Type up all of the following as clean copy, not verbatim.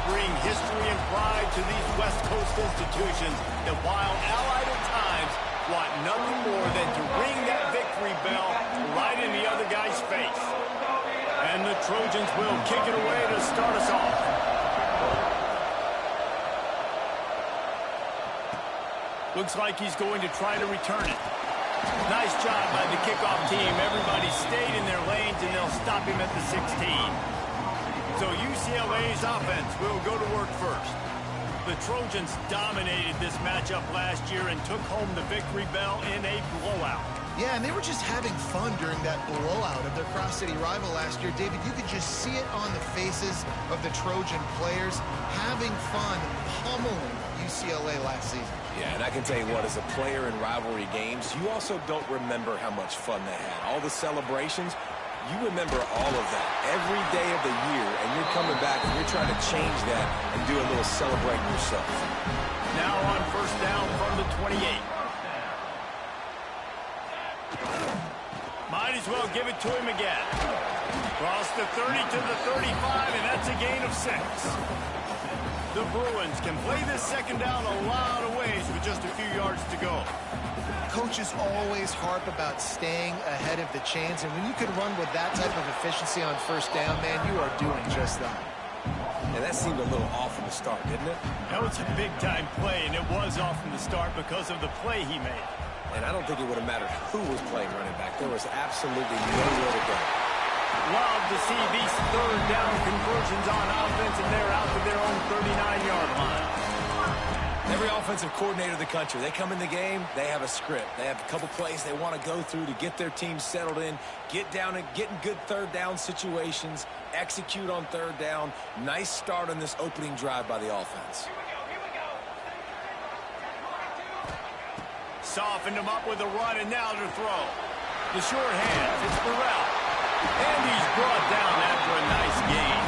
bring history and pride to these West Coast institutions that, while allied at times, want nothing more than to ring that victory bell right in the other guy's face. And the Trojans will kick it away to start us off. Looks like he's going to try to return it. Nice job by the kickoff team. Everybody stayed in their lanes, and they'll stop him at the 16. So UCLA's offense will go to work first. The Trojans dominated this matchup last year and took home the victory bell in a blowout. Yeah, and they were just having fun during that blowout of their cross-city rival last year. David, you could just see it on the faces of the Trojan players having fun pummeling UCLA last season. Yeah, and I can tell you what, as a player in rivalry games, you also don't remember how much fun they had. All the celebrations, you remember all of that every day of the year, and you're coming back and you're trying to change that and do a little celebrating yourself. Now on first down from the 28. Might as well give it to him again. Cross the 30 to the 35, and that's a gain of 6. The Bruins can play this second down a lot of ways with just a few yards to go. Coaches always harp about staying ahead of the chains, and when you can run with that type of efficiency on first down, man, you are doing just that. And that seemed a little off from the start, didn't it? That was a big-time play, and it was off from the start because of the play he made. And I don't think it would have mattered who was playing running back. There was absolutely nowhere to go. Love to see these third down conversions on offense, and they're out to their own 39-yard line. Every offensive coordinator in the country, they come in the game, they have a script. They have a couple plays they want to go through to get their team settled in, get down and get in good third down situations, execute on third down. Nice start on this opening drive by the offense. Softened him up with a run, and now to throw. The short hands, it's Burrell. And he's brought down after a nice gain.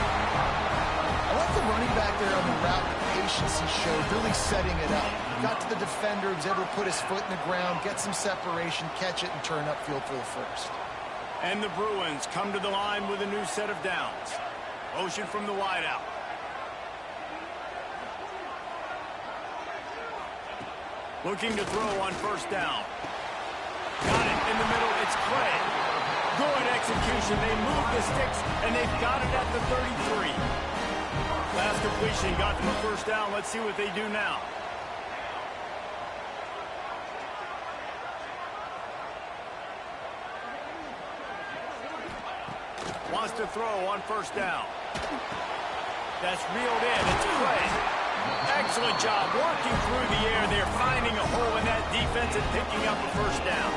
I like the running back there on the route, the patience he showed, really setting it up. Got to the defender, was able to put his foot in the ground, get some separation, catch it, and turn upfield for the first. And the Bruins come to the line with a new set of downs. Motion from the wideout. Looking to throw on first down. Got it in the middle, it's Clay. Good execution. They move the sticks, and they've got it at the 33. Last completion got them a first down. Let's see what they do now. Wants to throw on first down. That's reeled in. It's Clay. Excellent job working through the air. They're finding a hole in that defense and picking up a first down.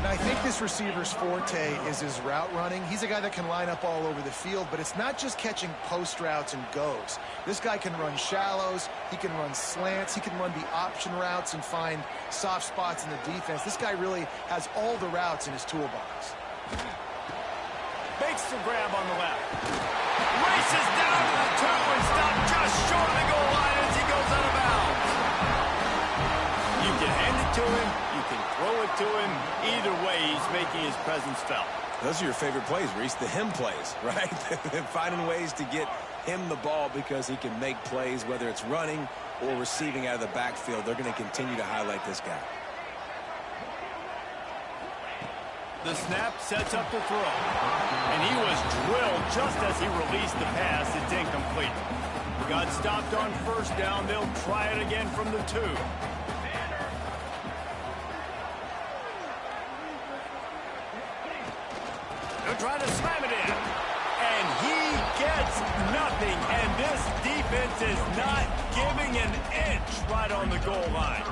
I think this receiver's forte is his route running. He's a guy that can line up all over the field, but it's not just catching post routes and goes. This guy can run shallows, he can run slants, he can run the option routes and find soft spots in the defense. This guy really has all the routes in his toolbox. Makes the grab on the left. Races down to the 2 and stopped just short of the goal line as he goes out of bounds. You can hand it to him, you can throw it to him. Either way, he's making his presence felt. Those are your favorite plays, Reese, the him plays, right? Finding ways to get him the ball because he can make plays, whether it's running or receiving out of the backfield. They're going to continue to highlight this guy. The snap sets up the throw. And he was drilled just as he released the pass. It's incomplete. Got stopped on first down. They'll try it again from the 2. They'll try to slam it in. And he gets nothing. And this defense is not giving an inch right on the goal line.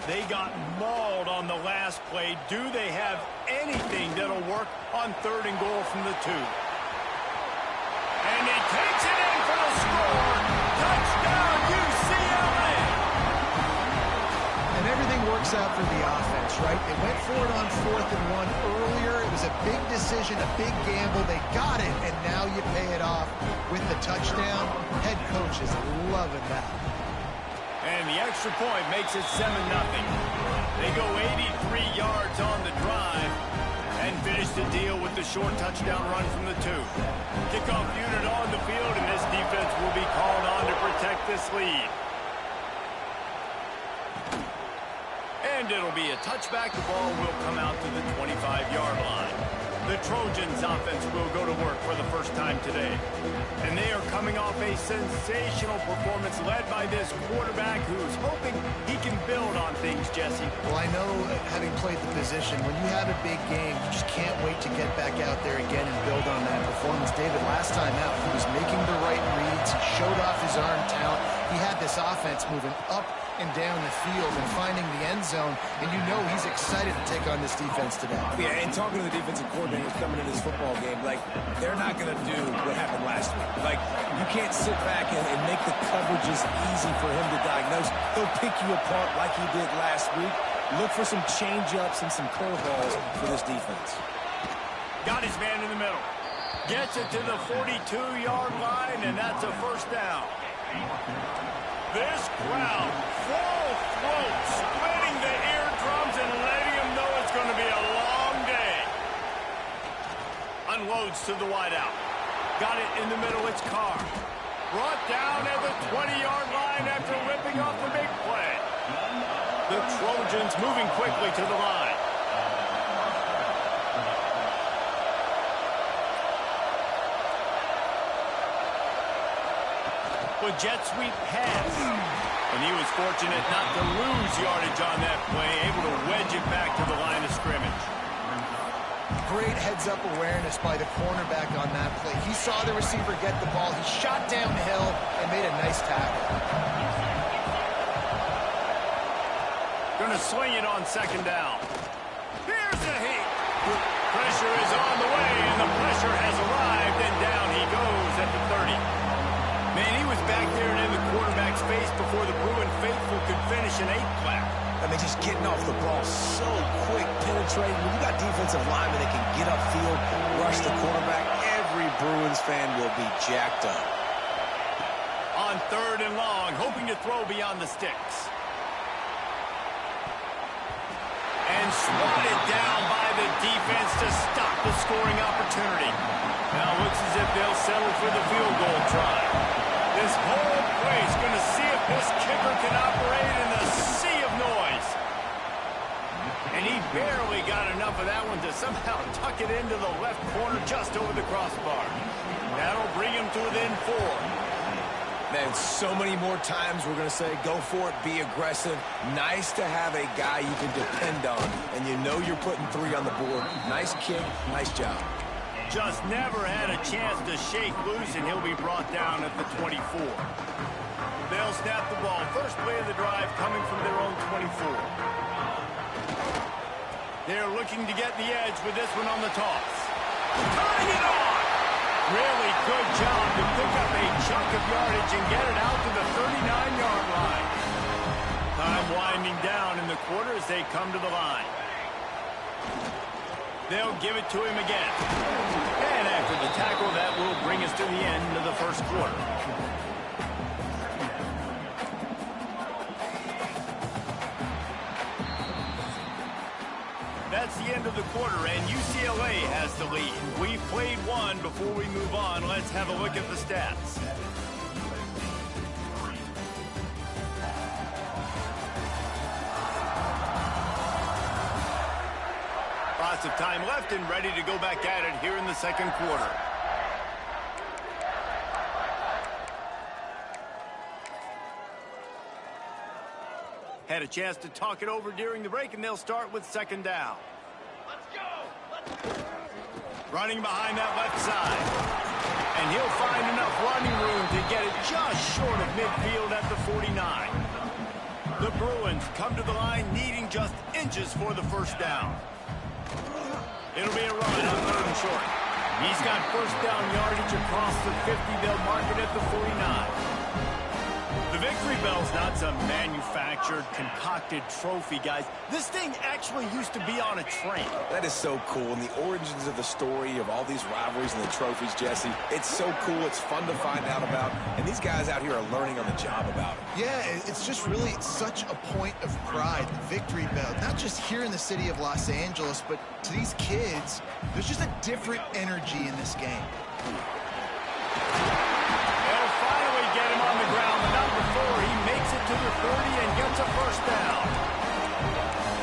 They got mauled on the last play. Do they have anything that'll work on 3rd and goal from the 2? And he takes it in for the score. Touchdown, UCLA! And everything works out for the offense, right? They went for it on 4th and 1 earlier. It was a big decision, a big gamble. They got it, and now you pay it off with the touchdown. Head coach is loving that. And the extra point makes it 7-0. They go 83 yards on the drive. And finish the deal with the short touchdown run from the 2. Kickoff unit on the field, and this defense will be called on to protect this lead. And it'll be a touchback. The ball will come out to the 25-yard line. The Trojans offense will go to work for the first time today. And they are coming off a sensational performance led by this quarterback who's hoping he can build on things, Jesse. Well, I know, having played the position, when you have a big game, you just can't wait to get back out there again and build on that performance. David, last time out, he was making the right reads. He showed off his arm talent. He had this offense moving up and down the field and finding the end zone, and you know he's excited to take on this defense today. Yeah, and talking to the defensive coordinators coming in this football game, like, they're not going to do what happened last week. Like, you can't sit back and make the coverages easy for him to diagnose. He'll pick you apart like he did last week. Look for some change-ups and some curveballs for this defense. Got his man in the middle. Gets it to the 42-yard line, and that's a first down. This crowd, full throat, splitting the eardrums and letting them know it's going to be a long day. Unloads to the wideout. Got it in the middle, it's Carr. Brought down at the 20-yard line after ripping off the big play. The Trojans moving quickly to the line. With jet sweep pass. And he was fortunate not to lose yardage on that play, able to wedge it back to the line of scrimmage. Great heads-up awareness by the cornerback on that play. He saw the receiver get the ball. He shot downhill and made a nice tackle. Going to swing it on second down. Here's the heat. Pressure is on the way, and the pressure has arrived, and down he goes at the 30. Man, he was back there and in the quarterback's face before the Bruin faithful could finish an 8-clap. I mean, just getting off the ball so quick, penetrating. When you got defensive linemen that can get upfield, rush the quarterback, every Bruins fan will be jacked up. On third and long, hoping to throw beyond the sticks. And swatted down by the defense to stop the scoring opportunity. Now it looks as if they'll settle for the field goal try. This whole place going to see if this kicker can operate in a sea of noise. And he barely got enough of that one to somehow tuck it into the left corner just over the crossbar. That'll bring him to within 4. Man, so many more times we're going to say, go for it, be aggressive. Nice to have a guy you can depend on, and you know you're putting 3 on the board. Nice kick, nice job. Just never had a chance to shake loose, and he'll be brought down at the 24. They'll snap the ball. First play of the drive coming from their own 24. They're looking to get the edge with this one on the toss. Turning it on! Really good job to pick up a chunk of yardage and get it out to the 39-yard line. Time winding down in the quarter as they come to the line. They'll give it to him again. And after the tackle, that will bring us to the end of the first quarter. That's the end of the quarter, and UCLA has the lead. We've played one. Before we move on, let's have a look at the stats. Lots of time left and ready to go back at it here in the second quarter. Had a chance to talk it over during the break, and they'll start with second down. Let's go! Running behind that left side. And he'll find enough running room to get it just short of midfield at the 49. The Bruins come to the line needing just inches for the first down. It'll be a run on third and short. He's got first down yardage across the 50. They'll mark it at the 49. The victory bell's not some manufactured, concocted trophy, guys. This thing actually used to be on a train. That is so cool, and the origins of the story of all these rivalries and the trophies, Jesse, it's so cool, it's fun to find out about, and these guys out here are learning on the job about it. Yeah, it's just really such a point of pride, the victory bell, not just here in the city of Los Angeles, but to these kids, there's just a different energy in this game. They'll finally get him on the ground, but not before he makes it to the 30 and gets a first down.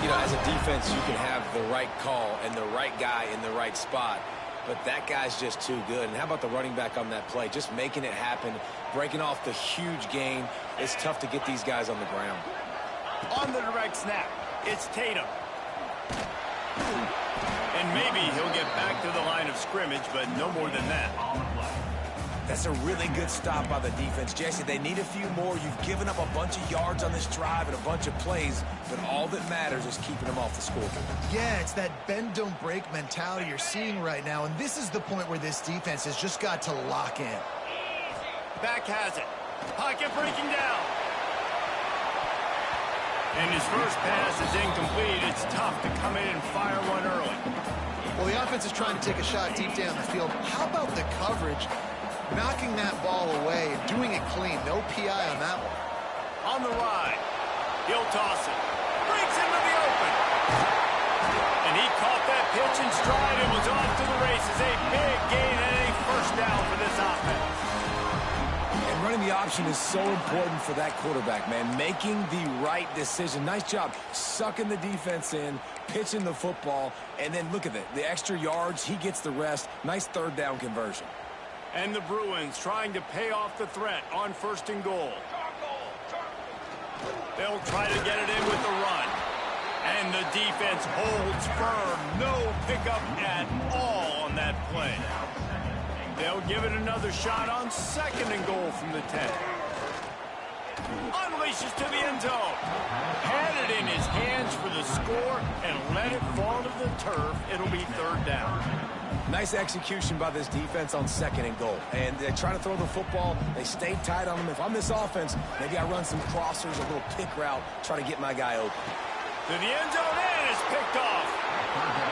You know, as a defense, you can have the right call and the right guy in the right spot, but that guy's just too good. And how about the running back on that play? Just making it happen, breaking off the huge gain. It's tough to get these guys on the ground. On the direct snap, it's Tatum. And maybe he'll get back to the line of scrimmage, but no more than that. That's a really good stop by the defense. Jesse, they need a few more. You've given up a bunch of yards on this drive and a bunch of plays, but all that matters is keeping them off the scoreboard. Yeah, it's that bend, don't break mentality you're seeing right now, and this is the point where this defense has just got to lock in. Back has it. Pocket breaking down. And his first pass is incomplete. It's tough to come in and fire one early. Well, the offense is trying to take a shot deep down the field. How about the coverage? Knocking that ball away and doing it clean. No PI on that one. On the ride. He'll toss it. Breaks into the open. And he caught that pitch in stride and was off to the races. A big gain and a first down for this offense. And running the option is so important for that quarterback, man. Making the right decision. Nice job sucking the defense in, pitching the football, and then look at it. The extra yards, he gets the rest. Nice third down conversion. And the Bruins trying to pay off the threat on 1st and goal. They'll try to get it in with the run. And the defense holds firm. No pickup at all on that play. They'll give it another shot on 2nd and goal from the 10. Unleashes to the end zone. Had it in his hands for the score and let it fall to the turf. It'll be 3rd down. Nice execution by this defense on 2nd and goal. And they're trying to throw the football. They stay tight on them. If I'm this offense, maybe I run some crossers, a little pick route, try to get my guy open. To the end zone and it's picked off.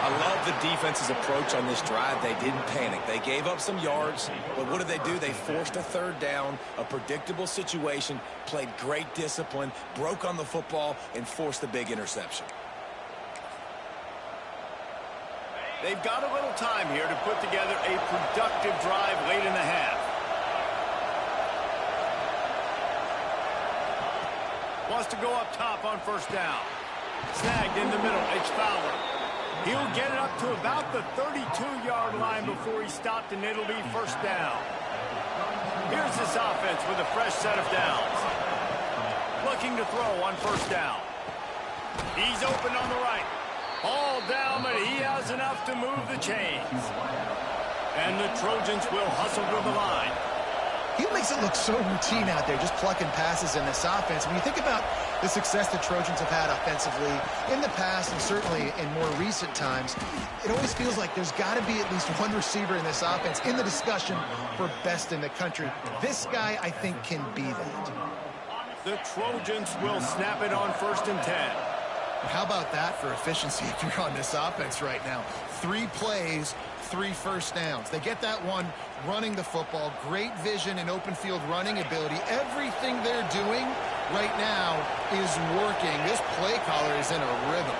I love the defense's approach on this drive. They didn't panic. They gave up some yards, but what did they do? They forced a 3rd down, a predictable situation, played great discipline, broke on the football, and forced a big interception. They've got a little time here to put together a productive drive late in the half. Wants to go up top on 1st down. Snagged in the middle. It's Fowler. He'll get it up to about the 32-yard line before he stopped, and it'll be 1st down. Here's this offense with a fresh set of downs. Looking to throw on 1st down. He's open on the right. All down, but he has enough to move the chains. And the Trojans will hustle to the line. He makes it look so routine out there, just plucking passes in this offense. When you think about the success the Trojans have had offensively in the past and certainly in more recent times, it always feels like there's got to be at least one receiver in this offense in the discussion for best in the country. This guy, I think, can be that. The Trojans will snap it on 1st and 10. How about that for efficiency if you're on this offense right now? 3 plays, 3 first downs. They get that one running the football. Great vision and open field running ability. Everything they're doing right now is working. This play caller is in a rhythm.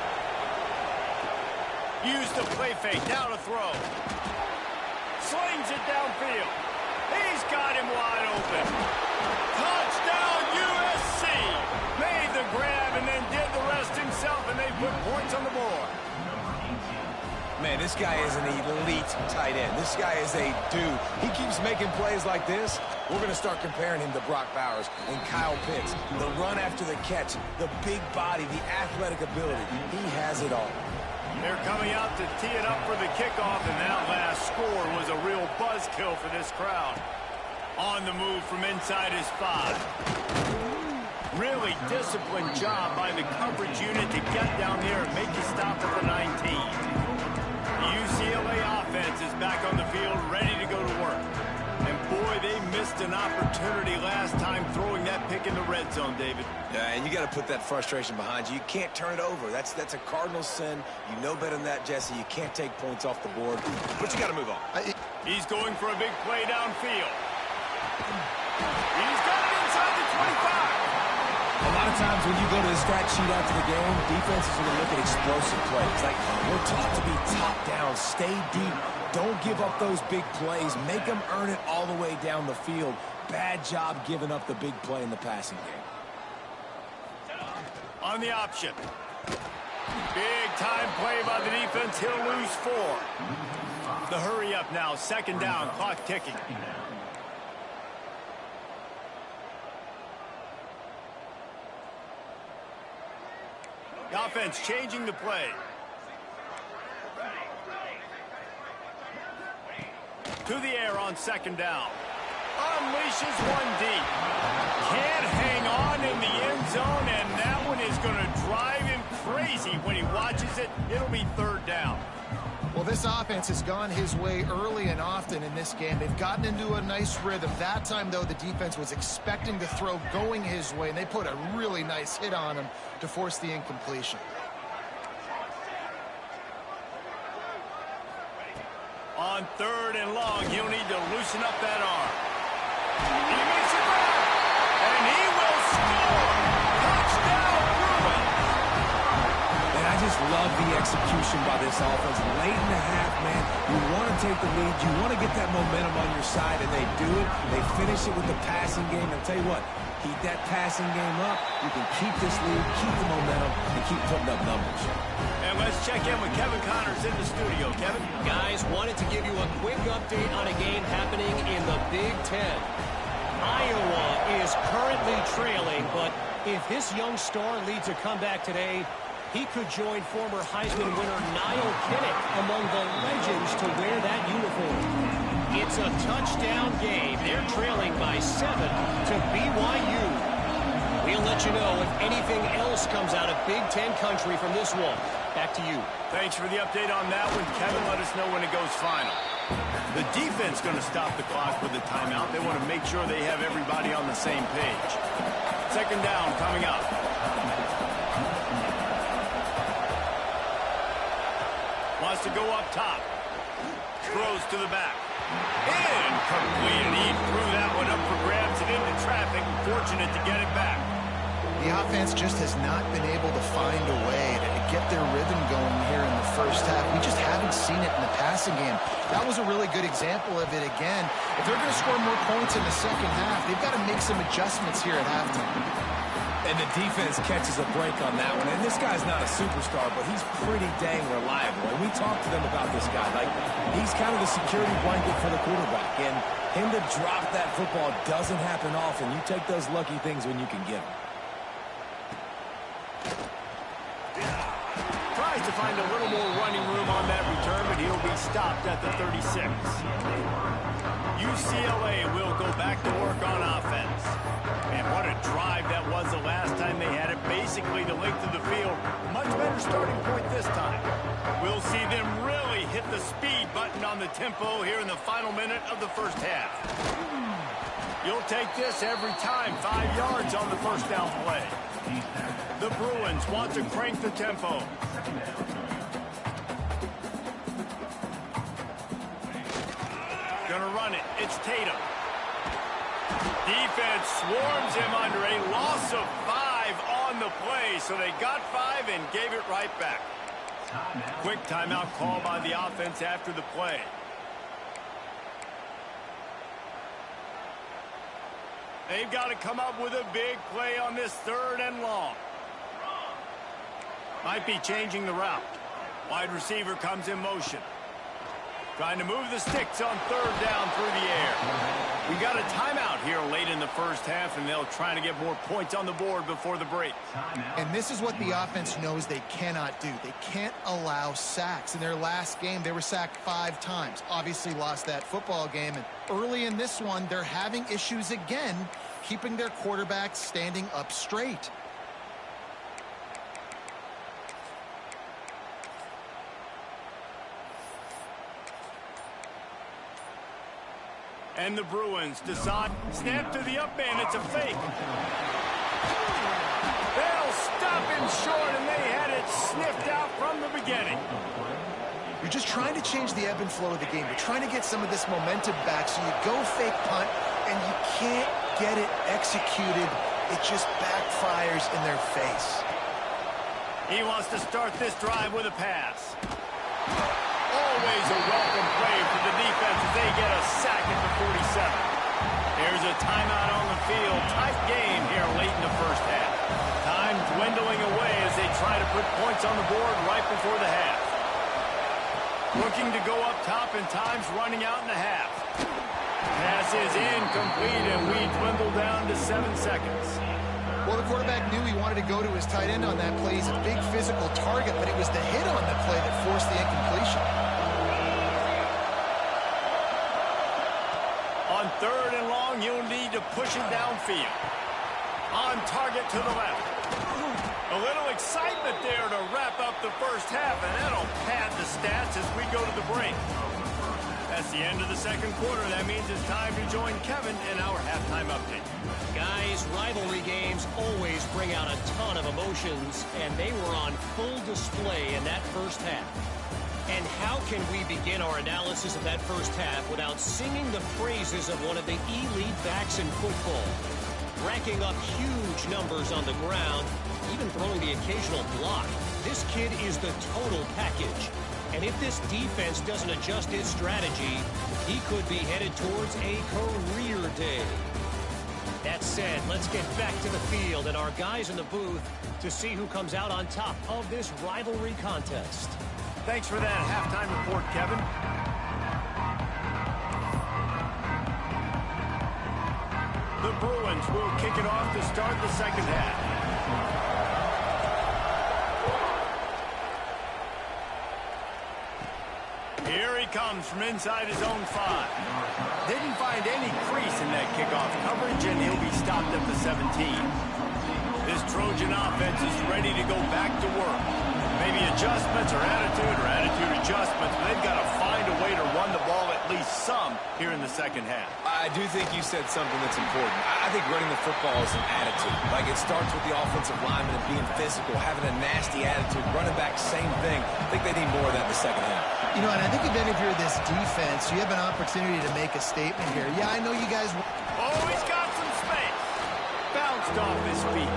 Use the play fake. Now to throw. Slings it downfield. He's got him wide open. Touchdown USC. Made the grab and then did the rest himself, and they put points on the board. Man, this guy is an elite tight end. This guy is a dude. He keeps making plays like this. We're going to start comparing him to Brock Bowers and Kyle Pitts. The run after the catch, the big body, the athletic ability. He has it all. They're coming out to tee it up for the kickoff, and that last score was a real buzzkill for this crowd. On the move from inside his 5. Really disciplined job by the coverage unit to get down there and make you stop at the 19. The UCLA offense is back on the field, ready to go to work. And boy, they missed an opportunity last time throwing that pick in the red zone, David. Yeah, and you got to put that frustration behind you. You can't turn it over. That's a cardinal sin. You know better than that, Jesse. You can't take points off the board, but you got to move on. He's going for a big play downfield. He's got it inside the 25. A lot of times when you go to the stat sheet after the game, defenses are going to look at explosive plays. Like, we're taught to be top down, stay deep. Don't give up those big plays. Make them earn it all the way down the field. Bad job giving up the big play in the passing game. On the option. Big time play by the defense. He'll lose 4. The hurry up now. 2nd down. Clock ticking. The offense changing the play. To the air on 2nd down. Unleashes one deep. Can't hang on in the end zone, and that one is going to drive him crazy when he watches it. It'll be 3rd down. Well, this offense has gone his way early and often in this game. They've gotten into a nice rhythm. That time, though, the defense was expecting the throw going his way, and they put a really nice hit on him to force the incompletion. On 3rd and long, he'll need to loosen up that arm. He makes it grab, and he will score. Touchdown, Bruins. And I just love the execution by this offense. Late in the half, man, you want to take the lead. You want to get that momentum on your side, and they do it. They finish it with the passing game. And tell you what, keep that passing game up. You can keep this lead, keep the momentum, and keep putting up numbers. And let's check in with Kevin Connors in the studio. Kevin? Guys, wanted to give you a quick update on a game happening in the Big Ten. Iowa is currently trailing, but if this young star leads a comeback today, he could join former Heisman winner Niall Kinnick among the legends to wear that uniform. It's a touchdown game. They're trailing by 7 to BYU. We'll let you know if anything else comes out of Big Ten country from this one. Back to you. Thanks for the update on that one. Kevin, let us know when it goes final. The defense going to stop the clock with the timeout. They want to make sure they have everybody on the same page. 2nd down coming up. Wants to go up top. Throws to the back. Incomplete. And he threw that one up for grabs and into traffic. Fortunate to get it back. The offense just has not been able to find a way to get their rhythm going here in the first half. We just haven't seen it in the passing game. That was a really good example of it again. If they're going to score more points in the second half, they've got to make some adjustments here at halftime. And the defense catches a break on that one. And this guy's not a superstar, but he's pretty dang reliable. And we talked to them about this guy. Like, he's kind of the security blanket for the quarterback. And him to drop that football doesn't happen often. You take those lucky things when you can get them. Tries to find a little more running room on that return, but he'll be stopped at the 36. UCLA will go back to work on offense. And what a drive that was the last time they had it. Basically the length of the field. Much better starting point this time. We'll see them really hit the speed button on the tempo here in the final minute of the first half. You'll take this every time. 5 yards on the first down play. The Bruins want to crank the tempo. Gonna run it. It's Tatum. Defense swarms him under a loss of 5 on the play. So they got 5 and gave it right back. Quick timeout call by the offense after the play. They've got to come up with a big play on this 3rd and long. Might be changing the route. Wide receiver comes in motion. Trying to move the sticks on 3rd down through the air. We got a timeout here late in the first half, and they'll try to get more points on the board before the break. And this is what the offense knows they cannot do. They can't allow sacks. In their last game, they were sacked 5 times. Obviously lost that football game. And early in this one, they're having issues again, keeping their quarterback standing up straight. And the Bruins decide. Snap to the up man. It's a fake. They'll stop him short, and they had it sniffed out from the beginning. You're just trying to change the ebb and flow of the game. You're trying to get some of this momentum back, so you go fake punt, and you can't get it executed. It just backfires in their face. He wants to start this drive with a pass. Always a welcome play for the defense as they get a sack at the 47. Here's a timeout on the field. Tight game here late in the first half. Time dwindling away as they try to put points on the board right before the half. Looking to go up top, and time's running out in the half. Pass is incomplete, and we dwindle down to 7 seconds. Well, the quarterback knew he wanted to go to his tight end on that play. He's a big physical target, but it was the hit on the play that forced the incompletion. On 3rd and long, you'll need to push it downfield. On target to the left. A little excitement there to wrap up the first half, and that'll pad the stats as we go to the break. That's the end of the second quarter. That means it's time to join Kevin in our halftime update. Guys, rivalry games always bring out a ton of emotions, and they were on full display in that first half. And how can we begin our analysis of that first half without singing the praises of one of the elite backs in football? Racking up huge numbers on the ground, even throwing the occasional block. This kid is the total package. And if this defense doesn't adjust its strategy, he could be headed towards a career day. That said, let's get back to the field and our guys in the booth to see who comes out on top of this rivalry contest. Thanks for that halftime report, Kevin. The Bruins will kick it off to start the second half. Here he comes from inside his own 5. Didn't find any crease in that kickoff coverage, and he'll be stopped at the 17. This Trojan offense is ready to go back to work. Maybe adjustments or attitude adjustments, but they've got to find a way to run the ball at least some here in the second half. I do think you said something that's important. I think running the football is an attitude. Like, it starts with the offensive lineman and being physical, having a nasty attitude. Running back, same thing. I think they need more of that in the second half. You know, and I think if you're this defense, you have an opportunity to make a statement here. Yeah, I know you guys... Oh, he's got some space. Bounced off his feet.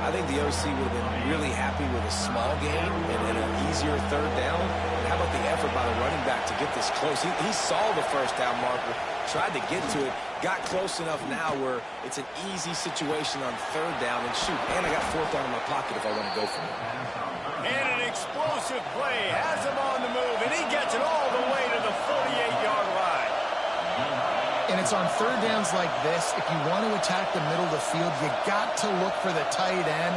I think the OC would have been really happy with a small gain and an easier third down. And how about the effort by the running back to get this close? He saw the first down marker, tried to get to it, got close enough now where it's an easy situation on third down. And shoot, and I got fourth down in my pocket if I want to go for it. And an explosive play has him on the move, and he gets it all the way to the 48-yard line. And it's on third downs like this, if you want to attack the middle of the field, you got to look for the tight end.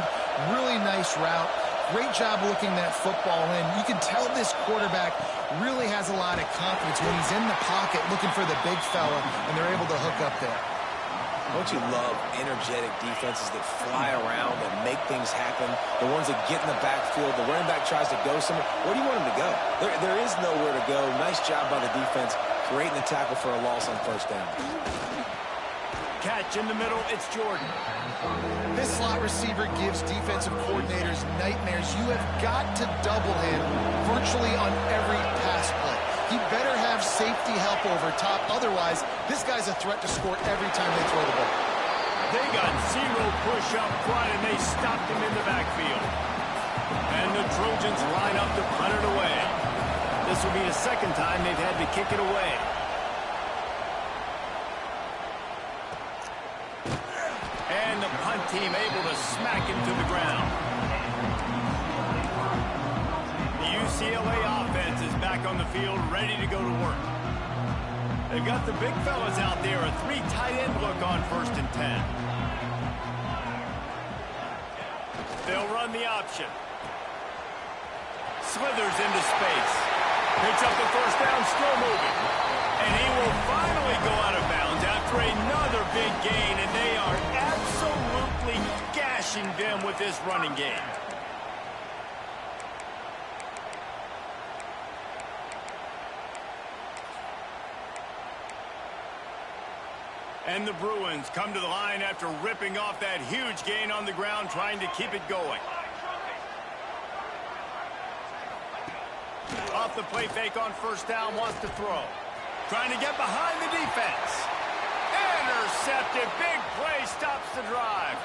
Really nice route. Great job looking that football in. You can tell this quarterback really has a lot of confidence when he's in the pocket looking for the big fella, and they're able to hook up there. Don't you love energetic defenses that fly around and make things happen? The ones that get in the backfield, the running back tries to go somewhere. Where do you want him to go? There is nowhere to go. Nice job by the defense, creating the tackle for a loss on first down. Catch in the middle, it's Jordan. This slot receiver gives defensive coordinators nightmares. You have got to double him virtually on every pass play. He better have safety help over top. Otherwise, this guy's a threat to score every time they throw the ball. They got zero push up front, and they stopped him in the backfield. And the Trojans line up to punt it away. This will be the second time they've had to kick it away. And the punt team able to smack him to the ground. The UCLA offense is back on the field, ready to go to work. They've got the big fellas out there, a 3 tight end look on 1st and 10. They'll run the option. Slithers into space. Picks up the first down, still moving. And he will finally go out of bounds after another big gain, and they are absolutely gashing them with this running game. And the Bruins come to the line after ripping off that huge gain on the ground, trying to keep it going. Off the play fake on first down, wants to throw. Trying to get behind the defense. Intercepted. Big play stops the drive.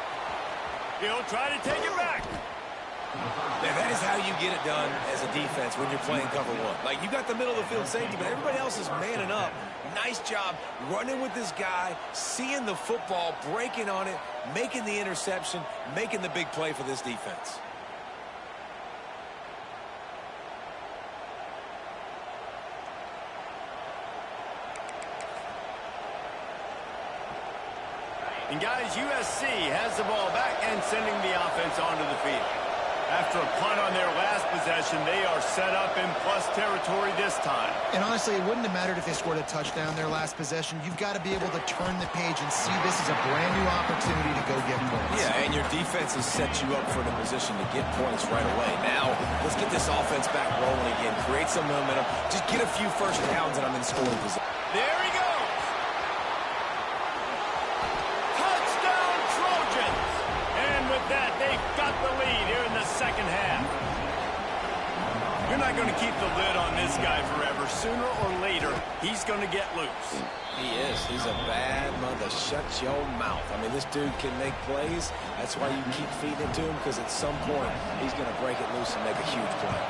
He'll try to take it back. And that is how you get it done as a defense when you're playing cover one. Like, you got the middle of the field safety, but everybody else is manning up. Nice job running with this guy, seeing the football, breaking on it, making the interception, making the big play for this defense. And guys, USC has the ball back and sending the offense onto the field. After a punt on their last possession, they are set up in plus territory this time. And honestly, it wouldn't have mattered if they scored a touchdown their last possession. You've got to be able to turn the page and see this as a brand new opportunity to go get points. Yeah, and your defense has set you up for the position to get points right away. Now, let's get this offense back rolling again, create some momentum, just get a few first downs, and I'm in scoring position. There he goes. Touchdown, Trojans. And with that, they've got the lead here in the second half. You're not going to keep the lid on this guy forever. Sooner or later, he's going to get loose. He is. He's a bad mother. Shut your mouth. I mean, this dude can make plays. That's why you keep feeding it to him, because at some point, he's going to break it loose and make a huge play.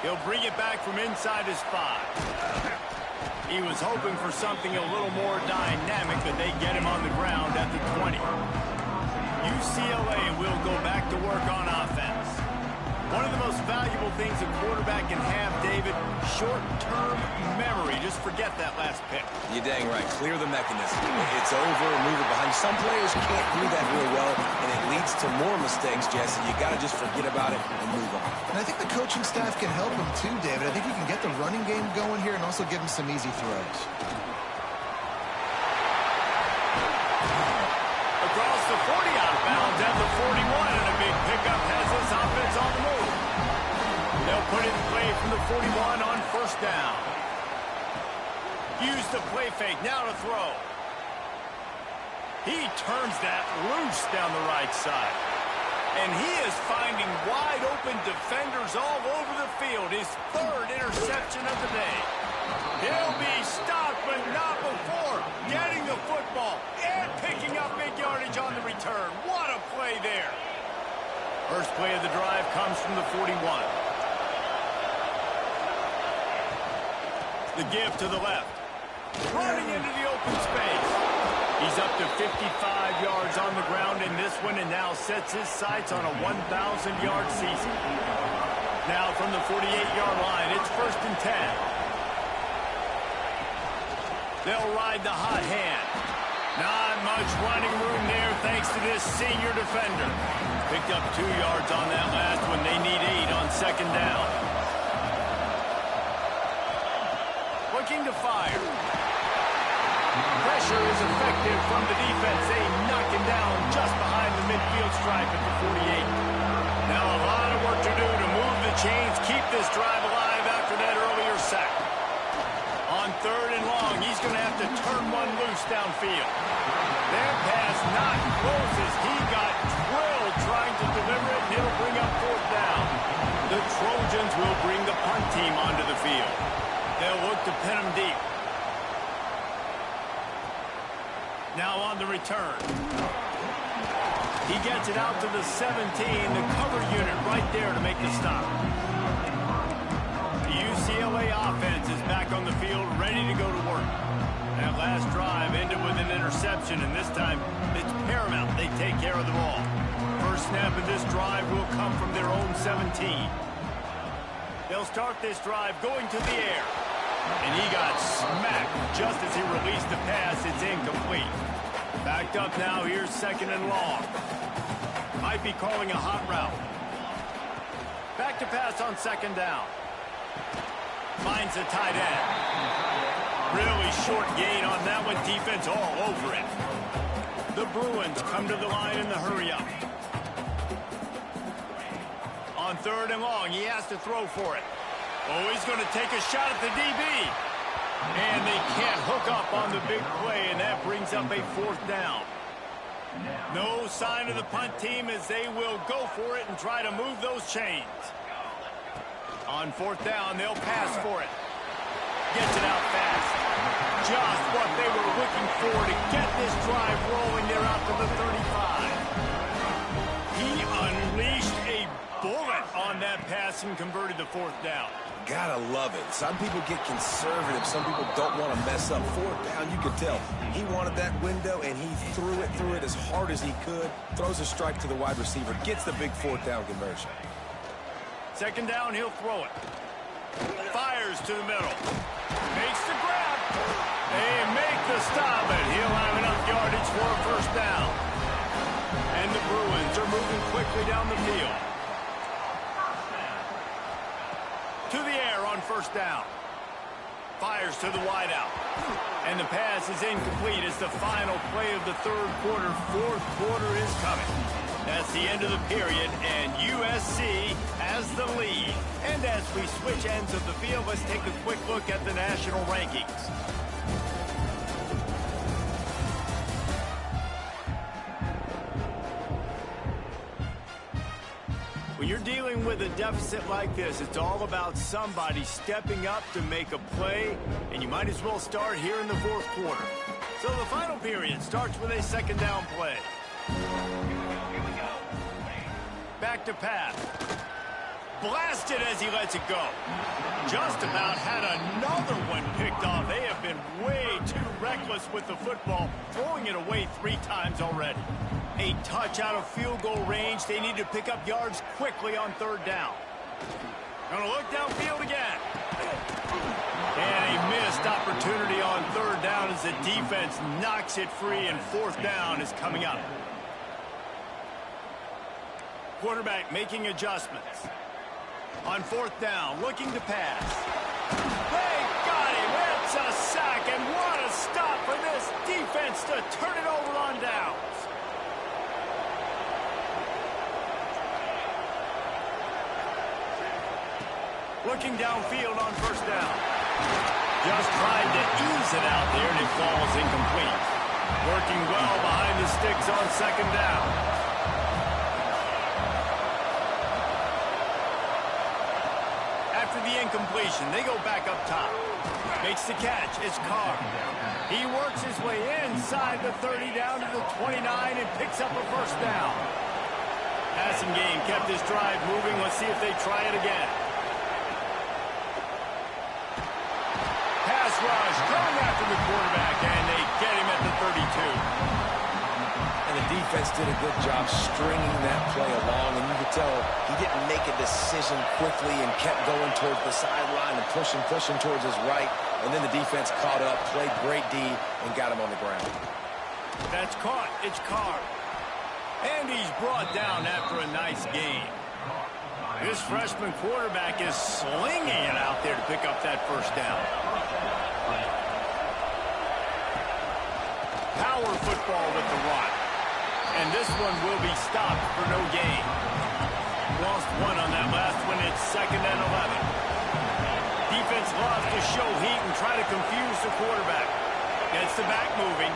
He'll bring it back from inside his 5. He was hoping for something a little more dynamic, but they get him on the ground at the 20. UCLA will go back to work on offense. One of the most valuable things a quarterback can have, David, short-term memory. Just forget that last pick. You're dang right. Clear the mechanism. It's over, move it behind. Some players can't do that real well, and it leads to more mistakes, Jesse. You got to just forget about it and move on. And I think the coaching staff can help him too, David. I think you can get the running game going here and also give him some easy throws. Across the 40, out of bounds at the 41, and a big pickup has this offense on the move. They'll put it in play from the 41 on first down. Use the play fake, now to throw. He turns that loose down the right side. And he is finding wide open defenders all over the field. His third interception of the day. He'll be stopped, but not before getting the football and picking up big yardage on the return. What a play there. First play of the drive comes from the 41. The give to the left. Running into the open space. He's up to 55 yards on the ground in this one and now sets his sights on a 1,000-yard season. Now from the 48-yard line, it's 1st and 10. They'll ride the hot hand. Not much running room there thanks to this senior defender. Picked up 2 yards on that last one. They need 8 on second down. Looking to fire. Pressure is effective from the defense. They knock him down just behind the midfield stripe at the 48. Now a lot of work to do to move the chains, keep this drive alive after that earlier sack. On 3rd and long, he's going to have to turn one loose downfield. That pass not close as he got drilled trying to deliver it, and it'll bring up 4th down. The Trojans will bring the punt team onto the field. They'll look to pin him deep. Now on the return. He gets it out to the 17, the cover unit right there to make the stop. The UCLA offense is back on the field, ready to go to work. That last drive ended with an interception, and this time it's paramount they take care of the ball. First snap of this drive will come from their own 17. They'll start this drive going to the air. And he got smacked just as he released the pass. It's incomplete. Backed up now. Here's 2nd and long. Might be calling a hot route. Back to pass on 2nd down. Finds the tight end. Really short gain on that one. Defense all over it. The Bruins come to the line in the hurry up. On 3rd and long, he has to throw for it. Oh, he's going to take a shot at the DB. And they can't hook up on the big play, and that brings up a 4th down. No sign of the punt team as they will go for it and try to move those chains. On 4th down, they'll pass for it. Gets it out fast. Just what they were looking for to get this drive rolling. They're out to the 35. He unleashed a bullet on that pass and converted the 4th down. Gotta love it. Some people get conservative. Some people don't want to mess up. 4th down, you could tell. He wanted that window, and he threw it as hard as he could. Throws a strike to the wide receiver. Gets the big 4th down conversion. 2nd down, he'll throw it. Fires to the middle. Makes the grab. They make the stop, and he'll have enough yardage for a 1st down. And the Bruins are moving quickly down the field. To the air on 1st down. Fires to the wideout. And the pass is incomplete as the final play of the 3rd quarter. 4th quarter is coming. That's the end of the period, and USC has the lead. And as we switch ends of the field, let's take a quick look at the national rankings. When you're dealing with a deficit like this, it's all about somebody stepping up to make a play, and you might as well start here in the 4th quarter. So the final period starts with a 2nd down play. Back to pass. Blasted as he lets it go. Just about had another one picked off. They have been way too reckless with the football, throwing it away 3 times already. A touch out of field goal range. They need to pick up yards quickly on 3rd down. Gonna look downfield again. And a missed opportunity on 3rd down as the defense knocks it free, and 4th down is coming up. Quarterback making adjustments. On 4th down, looking to pass. They got him. It's a sack, and what a stop for this defense to turn it over on downs. Looking downfield on 1st down. Just tried to ease it out there, and it falls incomplete. Working well behind the sticks on 2nd down. After the incompletion, they go back up top. Makes the catch. It's Carr. He works his way inside the 30 down to the 29 and picks up a 1st down. Passing game kept this drive moving. Let's see if they try it again. Pass rush going after the quarterback, and they get him at the 32. And the defense did a good job stringing that play along, and you could tell he didn't make a decision quickly and kept going towards the sideline and pushing towards his right, and then the defense caught up, played great D, and got him on the ground. That's caught. It's Carr. And he's brought down after a nice game. This freshman quarterback is slinging it out there to pick up that 1st down. Power football with the run. And this one will be stopped for no gain. Lost 1 on that last one. It's 2nd and 11. Defense loves to show heat and try to confuse the quarterback. Gets the back moving.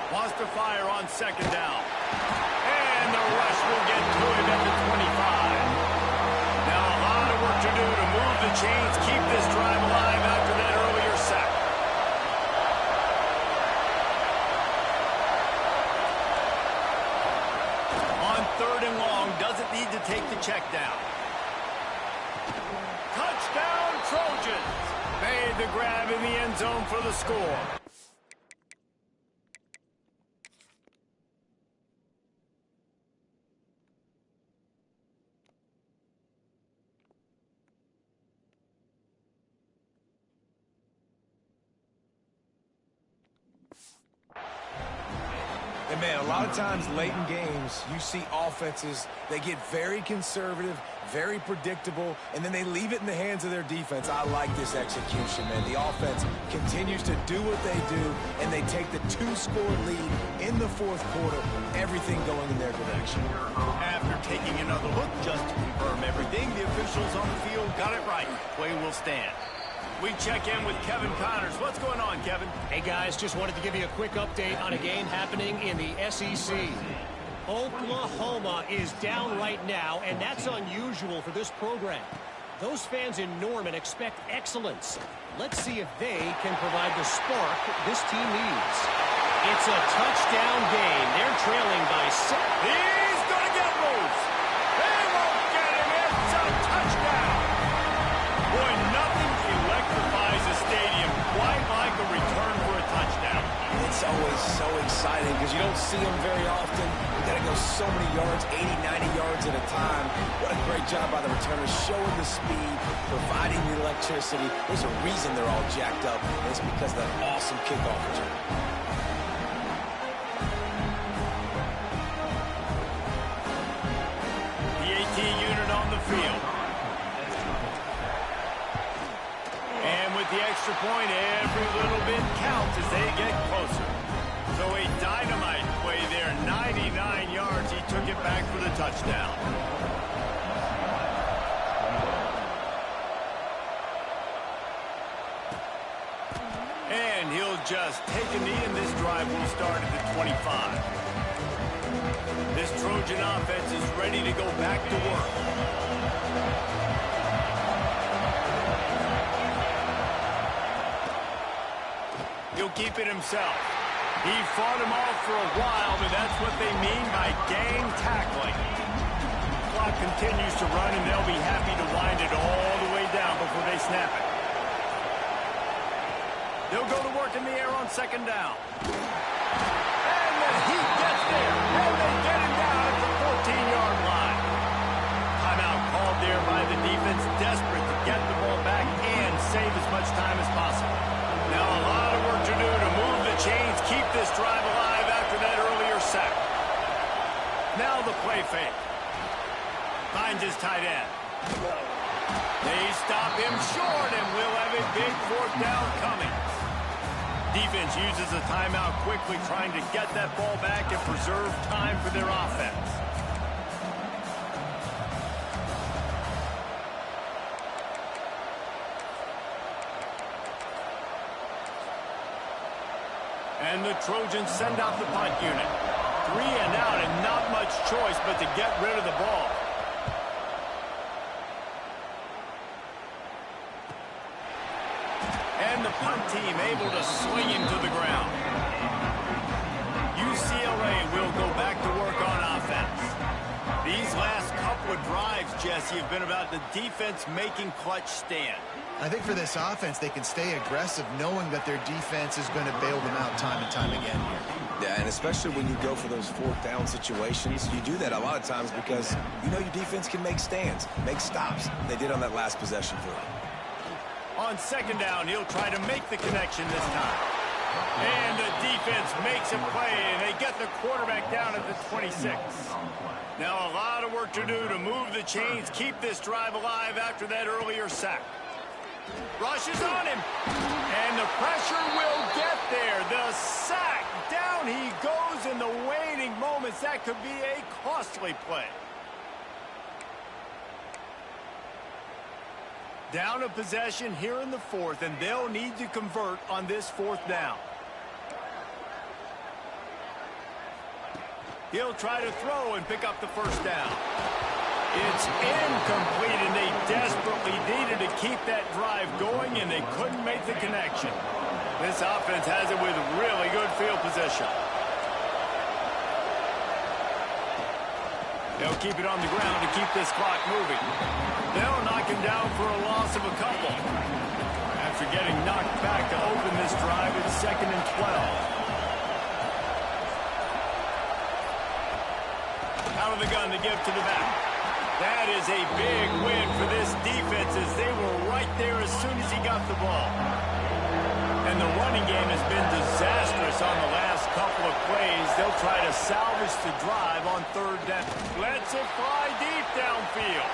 Wants to fire on 2nd down. And the rush will get to him at the 25. Now a lot of work to do to move the chains, keep this drive alive after that earlier sack. On 3rd and long, doesn't need to take the check down. Touchdown, Trojans. Made the grab in the end zone for the score. And, man, a lot of times late in games, you see offenses, they get very conservative, very predictable, and then they leave it in the hands of their defense. I like this execution, man. The offense continues to do what they do, and they take the 2-score lead in the 4th quarter, everything going in their direction. After taking another look just to confirm everything, the officials on the field got it right. Play will stand. We check in with Kevin Connors. What's going on, Kevin? Hey, guys, just wanted to give you a quick update on a game happening in the SEC. Oklahoma is down right now, and that's unusual for this program. Those fans in Norman expect excellence. Let's see if they can provide the spark this team needs. It's a touchdown game. They're trailing by 6. He's going to get loose. They won't get him. It's a touchdown. Boy, nothing electrifies a stadium quite like a return for a touchdown. It's always so exciting because you don't see them very often. You got to go so many yards, 80, 90 yards at a time. What a great job by the returners, showing the speed, providing the electricity. There's a reason they're all jacked up, and it's because of that awesome kickoff return. The AT unit on the field. And with the extra point, every little bit counts as they get closer. So a dynamite play there, 99 yards. He took it back for the touchdown. And he'll just take a knee, and this drive will start at the 25. This Trojan offense is ready to go back to work. He'll keep it himself. He fought him off for a while, but that's what they mean by gang tackling. The clock continues to run, and they'll be happy to wind it all the way down before they snap it. They'll go to work in the air on second down. And the Heat gets there, and they get him down at the 14-yard line. Timeout called there by the defense, desperate to get the ball back and save as much time as possible. Now a lot of work to do to move the chains, keep this drive alive after that earlier sack. Now the play fake. Finds his tight end. They stop him short, and we'll have a big fourth down coming. Defense uses a timeout quickly, trying to get that ball back and preserve time for their offense. And the Trojans send out the punt unit. 3 and out, and not much choice but to get rid of the ball. And the punt team able to swing him to the ground. UCLA will go back to work on offense. These last couple of drives, Jesse, have been about the defense making clutch stand. I think for this offense, they can stay aggressive knowing that their defense is going to bail them out time and time again here. Yeah, and especially when you go for those fourth down situations, you do that a lot of times because you know your defense can make stands, make stops. They did on that last possession for them. On second down, he'll try to make the connection this time. And the defense makes a play, and they get the quarterback down at the 26. Now a lot of work to do to move the chains, keep this drive alive after that earlier sack. Rushes on him, and the pressure will get there. The sack, down he goes in the waning moments. That could be a costly play. Down a possession here in the fourth, and they'll need to convert on this fourth down. He'll try to throw and pick up the first down. It's incomplete, and they desperately needed to keep that drive going, and they couldn't make the connection. This offense has it with really good field position. They'll keep it on the ground to keep this clock moving. They'll knock him down for a loss of a couple. After getting knocked back to open this drive, it's 2nd and 12. Out of the gun to give to the back. That is a big win for this defense as they were right there as soon as he got the ball. And the running game has been disastrous on the last couple of plays. They'll try to salvage the drive on third down. Lets it fly deep downfield.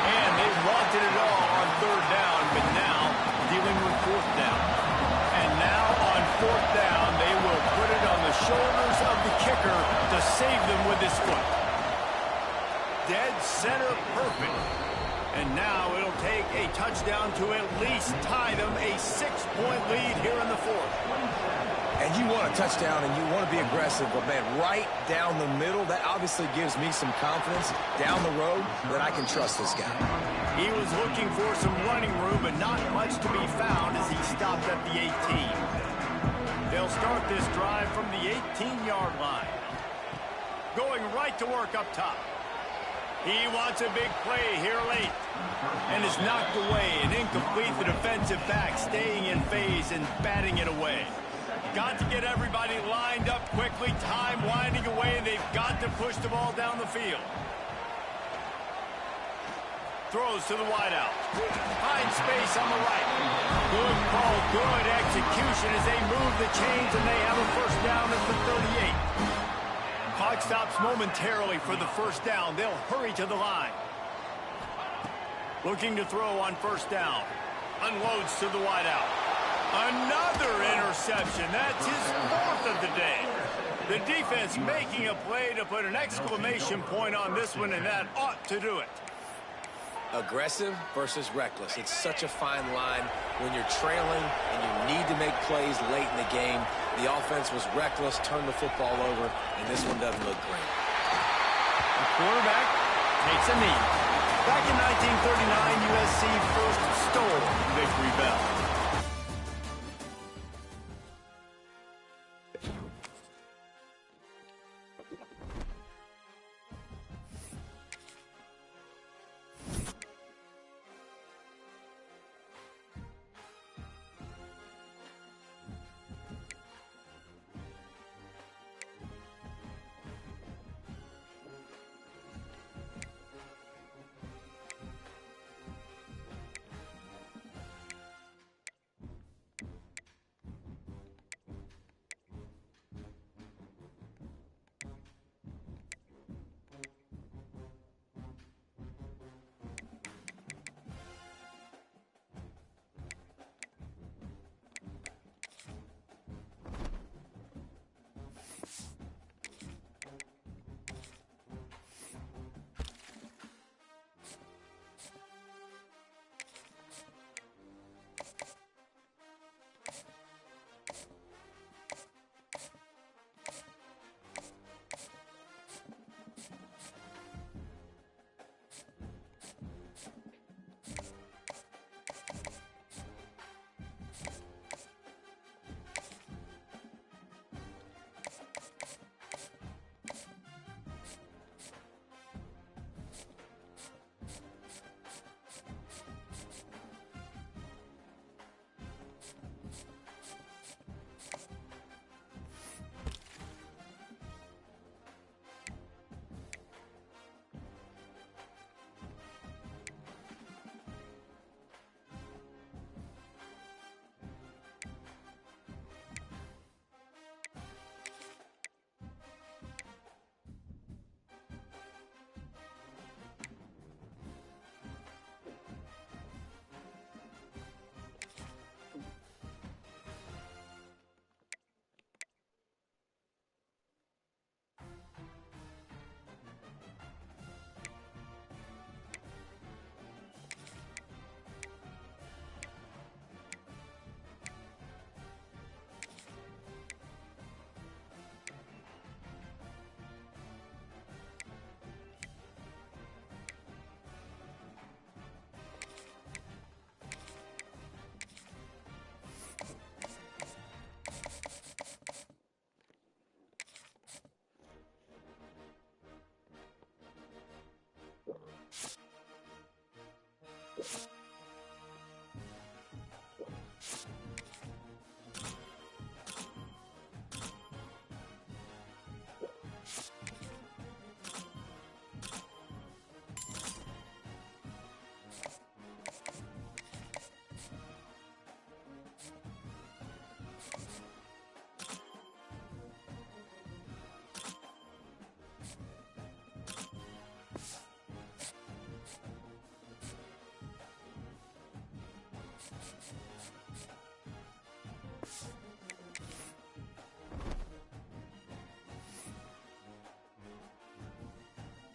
And they've wanted it all on third down, but now dealing with fourth down. And now on fourth down, they will put it on the shoulders of the kicker to save them with his foot. Dead center perfect. And now it'll take a touchdown to at least tie them lead here in the fourth. And you want a touchdown and you want to be aggressive, but, man, right down the middle, that obviously gives me some confidence down the road that I can trust this guy. He was looking for some running room, but not much to be found as he stopped at the 18. They'll start this drive from the 18-yard line. Going right to work up top. He wants a big play here late. And is knocked away and incomplete. The defensive back staying in phase and batting it away. Got to get everybody lined up quickly. Time winding away, and they've got to push the ball down the field. Throws to the wideout. Finds space on the right. Good call, good execution as they move the chains, and they have a first down at the 38. Clock stops momentarily for the first down. They'll hurry to the line. Looking to throw on first down. Unloads to the wideout. Another interception. That's his fourth of the day. The defense making a play to put an exclamation point on this one, and that ought to do it. Aggressive versus reckless. It's such a fine line when you're trailing and you need to make plays late in the game. The offense was reckless, turned the football over, and this one doesn't look great. The quarterback takes a knee. Back in 1939, USC first stole the victory bell.